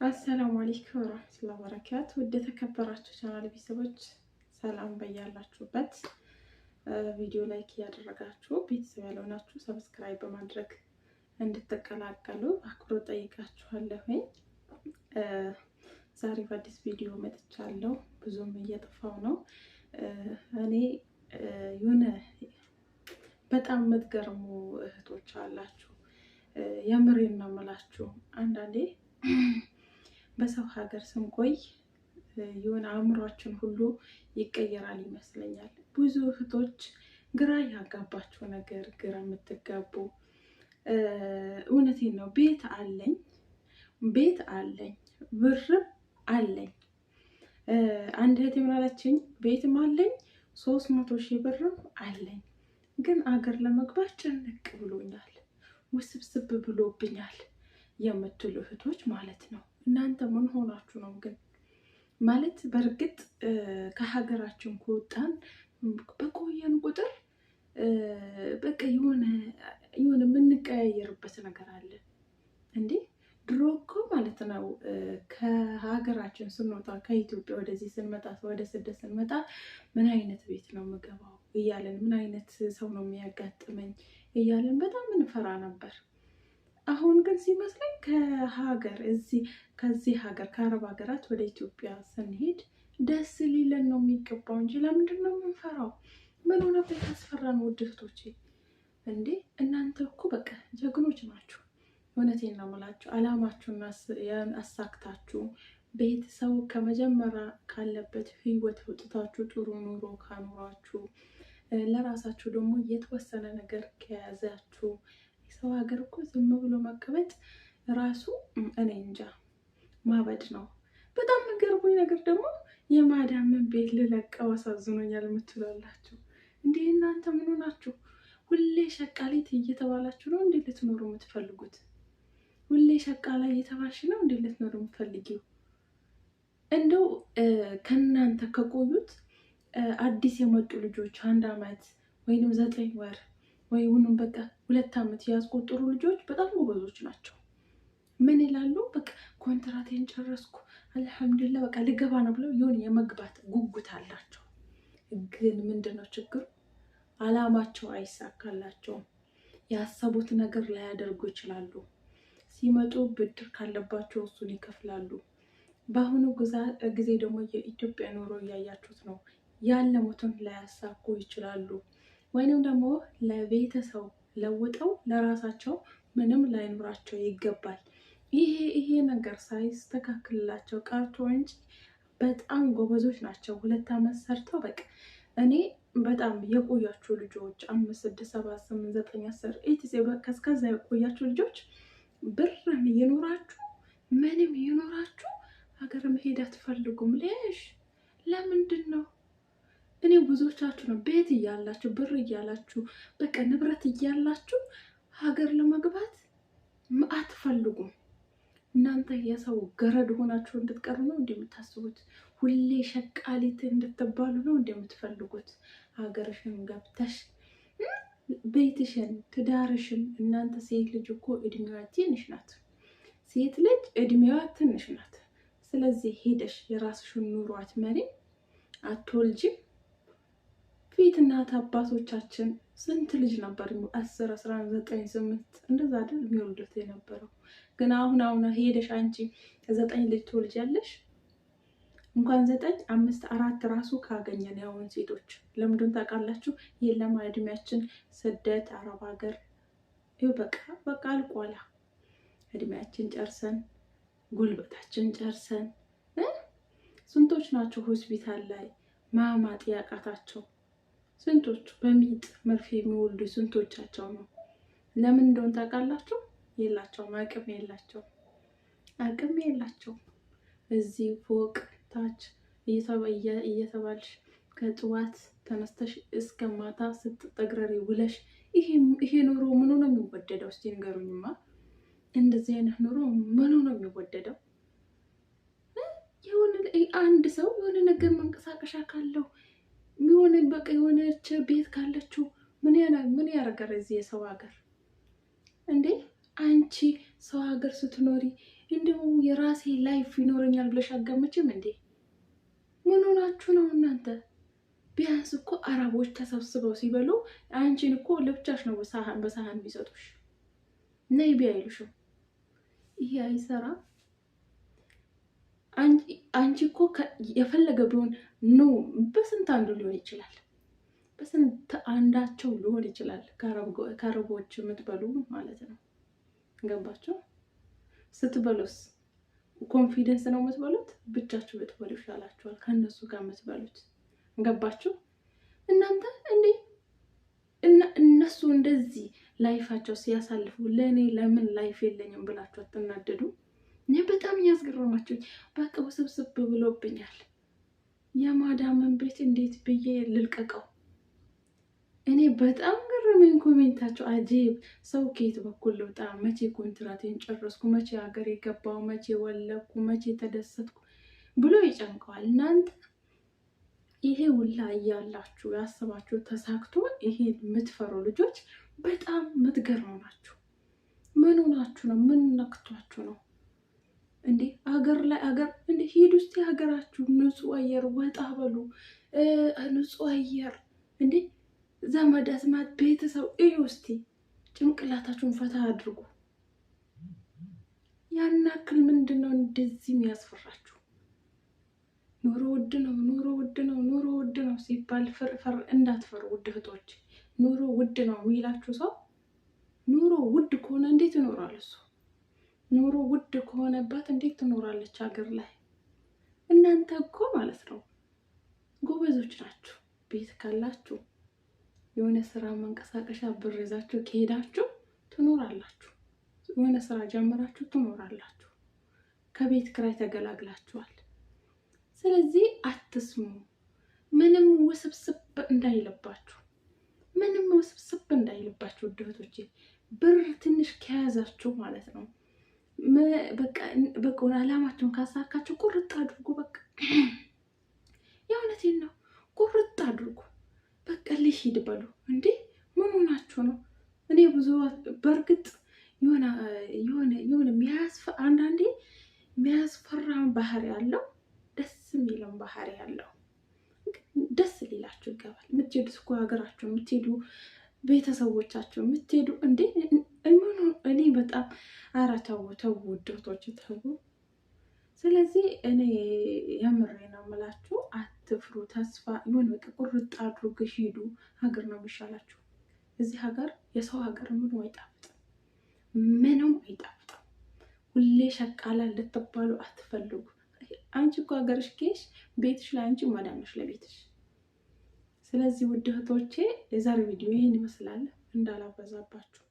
አሰላሙ አለይኩም ወራህመቱላሂ ወበረካቱ። ወደ ተከበራችሁ ቻናል ቤተሰቦች ሰላም በያላችሁበት። ቪዲዮ ላይክ እያደረጋችሁ ቤተሰብ ያልሆናችሁ ሰብስክራይብ በማድረግ እንድትቀላቀሉ አክብሮ ጠይቃችኋለሁኝ። ዛሬ በአዲስ ቪዲዮ መጥቻለሁ። ብዙም እየጠፋው ነው። እኔ የሆነ በጣም የምትገርሙ እህቶች አላችሁ። የምሬን ነው የምላችሁ። አንዳንዴ በሰው ሀገር ስንቆይ የሆነ አእምሯችን ሁሉ ይቀየራል ይመስለኛል። ብዙ እህቶች ግራ ያጋባችሁ ነገር ግራ የምትጋቡ እውነቴን ነው። ቤት አለኝ ብርም አለኝ። አንድ እህቴ ምን አለችኝ? ቤትም አለኝ 300,000 ብርም አለኝ፣ ግን አገር ለመግባት ጭንቅ ብሎኛል፣ ውስብስብ ብሎብኛል የምትሉ እህቶች ማለት ነው። እናንተ ምን ሆናችሁ ነው ግን? ማለት በእርግጥ ከሀገራችን ከወጣን በቆየን ቁጥር በቃ የሆነ የምንቀያየርበት ነገር አለ እንዴ። ድሮ እኮ ማለት ነው ከሀገራችን ስንወጣ ከኢትዮጵያ ወደዚህ ስንመጣ ወደ ስደት ስንመጣ ምን አይነት ቤት ነው የምገባው እያለን፣ ምን አይነት ሰው ነው የሚያጋጥመኝ እያለን በጣም እንፈራ ነበር። አሁን ግን ሲመስለኝ ከዚህ ሀገር ከአረብ ሀገራት ወደ ኢትዮጵያ ስንሄድ ደስ ሊለን ነው የሚገባው እንጂ ለምንድን ነው የምንፈራው? ምን ሆነበት ያስፈራን? ውድ እህቶቼ እንዴ እናንተ እኮ በቃ ጀግኖች ናችሁ። እውነቴን ነው የምላችሁ። አላማችሁን አሳክታችሁ ቤተሰቡ ከመጀመሪያ ካለበት ህይወት ወጥታችሁ ጥሩ ኑሮ ካኖራችሁ፣ ለራሳችሁ ደግሞ የተወሰነ ነገር ከያዛችሁ፣ የሰው ሀገር እኮ ዝም ብሎ መቀመጥ ራሱ እኔ እንጃ ማበድ ነው። በጣም የሚገርመኝ ነገር ደግሞ የማዳምን ቤት ልለቀው አሳዝኖኛል የምትላላችሁ። እንዴ እናንተ ምን ሆናችሁ? ሁሌ ሸቃሊት እየተባላችሁ ነው እንዴ ልትኖሩ የምትፈልጉት? ሁሌ ሸቃላ እየተባልሽ ነው እንዴ ልትኖሩ የምትፈልጊው? እንደው ከእናንተ ከቆዩት አዲስ የመጡ ልጆች 1 አመት ወይንም 9 ወር ወይንም በቃ 2 አመት ያስቆጠሩ ልጆች በጣም ጎበዞች ናቸው። ምን ይላሉ? በቃ ኮንትራቴን ጨረስኩ አልሐምዱሊላህ በቃ ልገባ ነው ብለው የሆነ የመግባት ጉጉት አላቸው። ግን ምንድነው ችግሩ? አላማቸው አይሳካላቸውም። ያሰቡት ነገር ላያደርጉ ይችላሉ። ሲመጡ ብድር ካለባቸው እሱን ይከፍላሉ። በአሁኑ ጊዜ ደግሞ የኢትዮጵያ ኑሮ እያያችሁት ነው። ያለሙትን ላያሳኩ ይችላሉ። ወይንም ደግሞ ለቤተሰብ ለውጠው ለራሳቸው ምንም ላይኖራቸው ይገባል። ይሄ ነገር ሳይስተካከልላቸው ቀርቶ እንጂ በጣም ጎበዞች ናቸው። 2 አመት ሰርተው በቃ እኔ በጣም የቆያችሁ ልጆች 5 6 7 8 9 10 ኢቲሲ በቃ እስከዛ የቆያችሁ ልጆች ብርም ይኖራችሁ ምንም ይኖራችሁ ሀገር መሄድ አትፈልጉም። ለምንድን ነው? እኔ ብዙዎቻችሁ ነው ቤት እያላችሁ ብር እያላችሁ በቃ ንብረት እያላችሁ ሀገር ለመግባት አትፈልጉም። እናንተ የሰው ገረድ ሆናችሁ እንድትቀሩ ነው እንደምታስቡት? ሁሌ ሸቃሊት እንድትባሉ ነው እንደምትፈልጉት? ሀገርሽን ገብተሽ ቤትሽን ትዳርሽን። እናንተ ሴት ልጅ እኮ እድሜዋ ትንሽ ናት። ሴት ልጅ እድሜዋ ትንሽ ናት። ስለዚህ ሄደሽ የራስሽን ኑሮ አትመሪ አትወልጂም። ፊት እናት አባቶቻችን ስንት ልጅ ነበር? 10 11 9 8 እንደዛ አይደል የሚወልዱት የነበረው። ግን አሁን ሄደሽ አንቺ 9 ልጅ ትወልጃለሽ። እንኳን 9 5 4 ራሱ ካገኘን ያውን ሴቶች ለምንድን ታውቃላችሁ? የለም እድሜያችን ስደት አረብ ሀገር በቃ አልቋላ። እድሜያችን ጨርሰን ጉልበታችን ጨርሰን ስንቶች ናቸው ሆስፒታል ላይ ማማጥ ያቃታቸው? ስንቶች በሚጥ መርፌ የሚወልዱ ስንቶቻቸው ነው? ለምን እንደሆነ ታውቃላችሁ? የላቸውም፣ አቅም የላቸውም። እዚህ ፎቅ ታች እየተባልሽ ከጥዋት ተነስተሽ እስከ ማታ ስትጠግረሪ ውለሽ ይሄ ኑሮ ምኑ ነው የሚወደደው? እስቲ ንገሩኝማ። እንደዚህ አይነት ኑሮ ምኑ ነው የሚወደደው? አንድ ሰው የሆነ ነገር መንቀሳቀሻ ካለው የሆነ በቃ የሆነች ቤት ካለችው ምን ያደርጋል? እዚህ የሰው ሀገር እንዴ አንቺ ሰው ሀገር ስትኖሪ እንደው የራሴ ላይፍ ይኖረኛል ብለሽ አጋመችም እንዴ? ምን ሆናችሁ ነው እናንተ? ቢያንስ እኮ አረቦች ተሰብስበው ሲበሉ አንቺን እኮ ለብቻሽ ነው በሳህን ቢሰጡሽ ነይ ቢያይሉሽም ይሄ አይሰራ። አንቺ እኮ የፈለገ ቢሆን ኖ በስንት አንዱ ሊሆን ይችላል፣ በስንት አንዳቸው ሊሆን ይችላል ከአረቦች የምትበሉ ማለት ነው። ገባችሁ? ስትበሉስ ኮንፊደንስ ነው የምትበሉት። ብቻችሁ ብትበሉ ይሻላችኋል ከእነሱ ጋር የምትበሉት። ገባችሁ? እናንተ እንዴ እነሱ እንደዚህ ላይፋቸው ሲያሳልፉ ለእኔ ለምን ላይፍ የለኝም ብላችሁ አትናደዱ? እኔ በጣም እያስገረማችሁኝ በቃ ውስብስብ ብሎብኛል። የማዳምን ቤት እንዴት ብዬ ልልቀቀው? እኔ በጣም ገረመኝ ኮሜንታቸው። አጂብ ሰው ከየት በኩል ልውጣ? መቼ ኮንትራቴን ጨረስኩ? መቼ ሀገር የገባው? መቼ ወለኩ? መቼ ተደሰትኩ ብሎ ይጨንቀዋል። እናንተ ይሄ ሁላ እያላችሁ ያስባችሁ ተሳክቶ ይሄ የምትፈሩ ልጆች በጣም የምትገርሙ ናችሁ። ምን ሆናችሁ ነው? ምን ነክቷችሁ ነው እንዴ? ሀገር ላይ ሀገር እንዴ ሂዱ እስቲ ሀገራችሁ ንጹህ አየር ወጣ በሉ። ንጹህ አየር እንዴ ዘመድ አዝማድ ቤተሰብ እዩ እስቲ። ጭንቅላታችሁን ፈታ አድርጉ። ያን ያክል ምንድን ነው እንደዚህ የሚያስፈራችሁ? ኑሮ ውድ ነው፣ ኑሮ ውድ ነው፣ ኑሮ ውድ ነው ሲባል ፍርፍር እንዳትፈሩ ውድ እህቶች። ኑሮ ውድ ነው የሚላችሁ ሰው ኑሮ ውድ ከሆነ እንዴት ይኖራል እሱ? ኑሮ ውድ ከሆነባት እንዴት ትኖራለች ሀገር ላይ? እናንተ እኮ ማለት ነው ጎበዞች ናችሁ። ቤት ካላችሁ የሆነ ስራ መንቀሳቀሻ ብር ይዛችሁ ከሄዳችሁ ትኖራላችሁ። የሆነ ስራ ጀምራችሁ ትኖራላችሁ። ከቤት ክራይ ተገላግላችኋል። ስለዚህ አትስሙ። ምንም ውስብስብ እንዳይልባችሁ፣ ምንም ውስብስብ እንዳይልባችሁ ውድ እህቶቼ። ብር ትንሽ ከያዛችሁ ማለት ነው በቃ አላማችሁን ካሳካችሁ ቁርጥ አድርጉ። በቃ የእውነቴን ነው፣ ቁርጥ አድርጉ። በቃ ልሂድ በሉ እንዴ። ምን ሆናችሁ ነው? እኔ ብዙ በእርግጥ የሆነ አንዳንዴ የሚያስፈራን ባህሪ ያለው ደስ የሚለው ባህሪ ያለው ደስ ሊላችሁ ይገባል። የምትሄዱ እኮ ሀገራችሁ የምትሄዱ ቤተሰቦቻችሁ የምትሄዱ እንዴ እኔ በጣም ኧረ ተው ተው ውድ እህቶች ተው። ስለዚህ እኔ የምሬ ነው የምላችሁ፣ አትፍሩ። ተስፋ ይሁን በቃ ቁርጥ አድርጉ፣ ሂዱ። ሀገር ነው የሚሻላችሁ። እዚህ ሀገር የሰው ሀገር ምንም አይጣፍጥም፣ ምንም አይጣፍጥም። ሁሌ ሸቃላ ልትባሉ አትፈልጉ። አንቺ እኮ ሀገርሽ ኬሽ ቤትሽ ላይ አንቺ ማዳምሽ ለቤትሽ። ስለዚህ ውድ እህቶቼ የዛሬ ቪዲዮ ይህን ይመስላል። እንዳላበዛባችሁ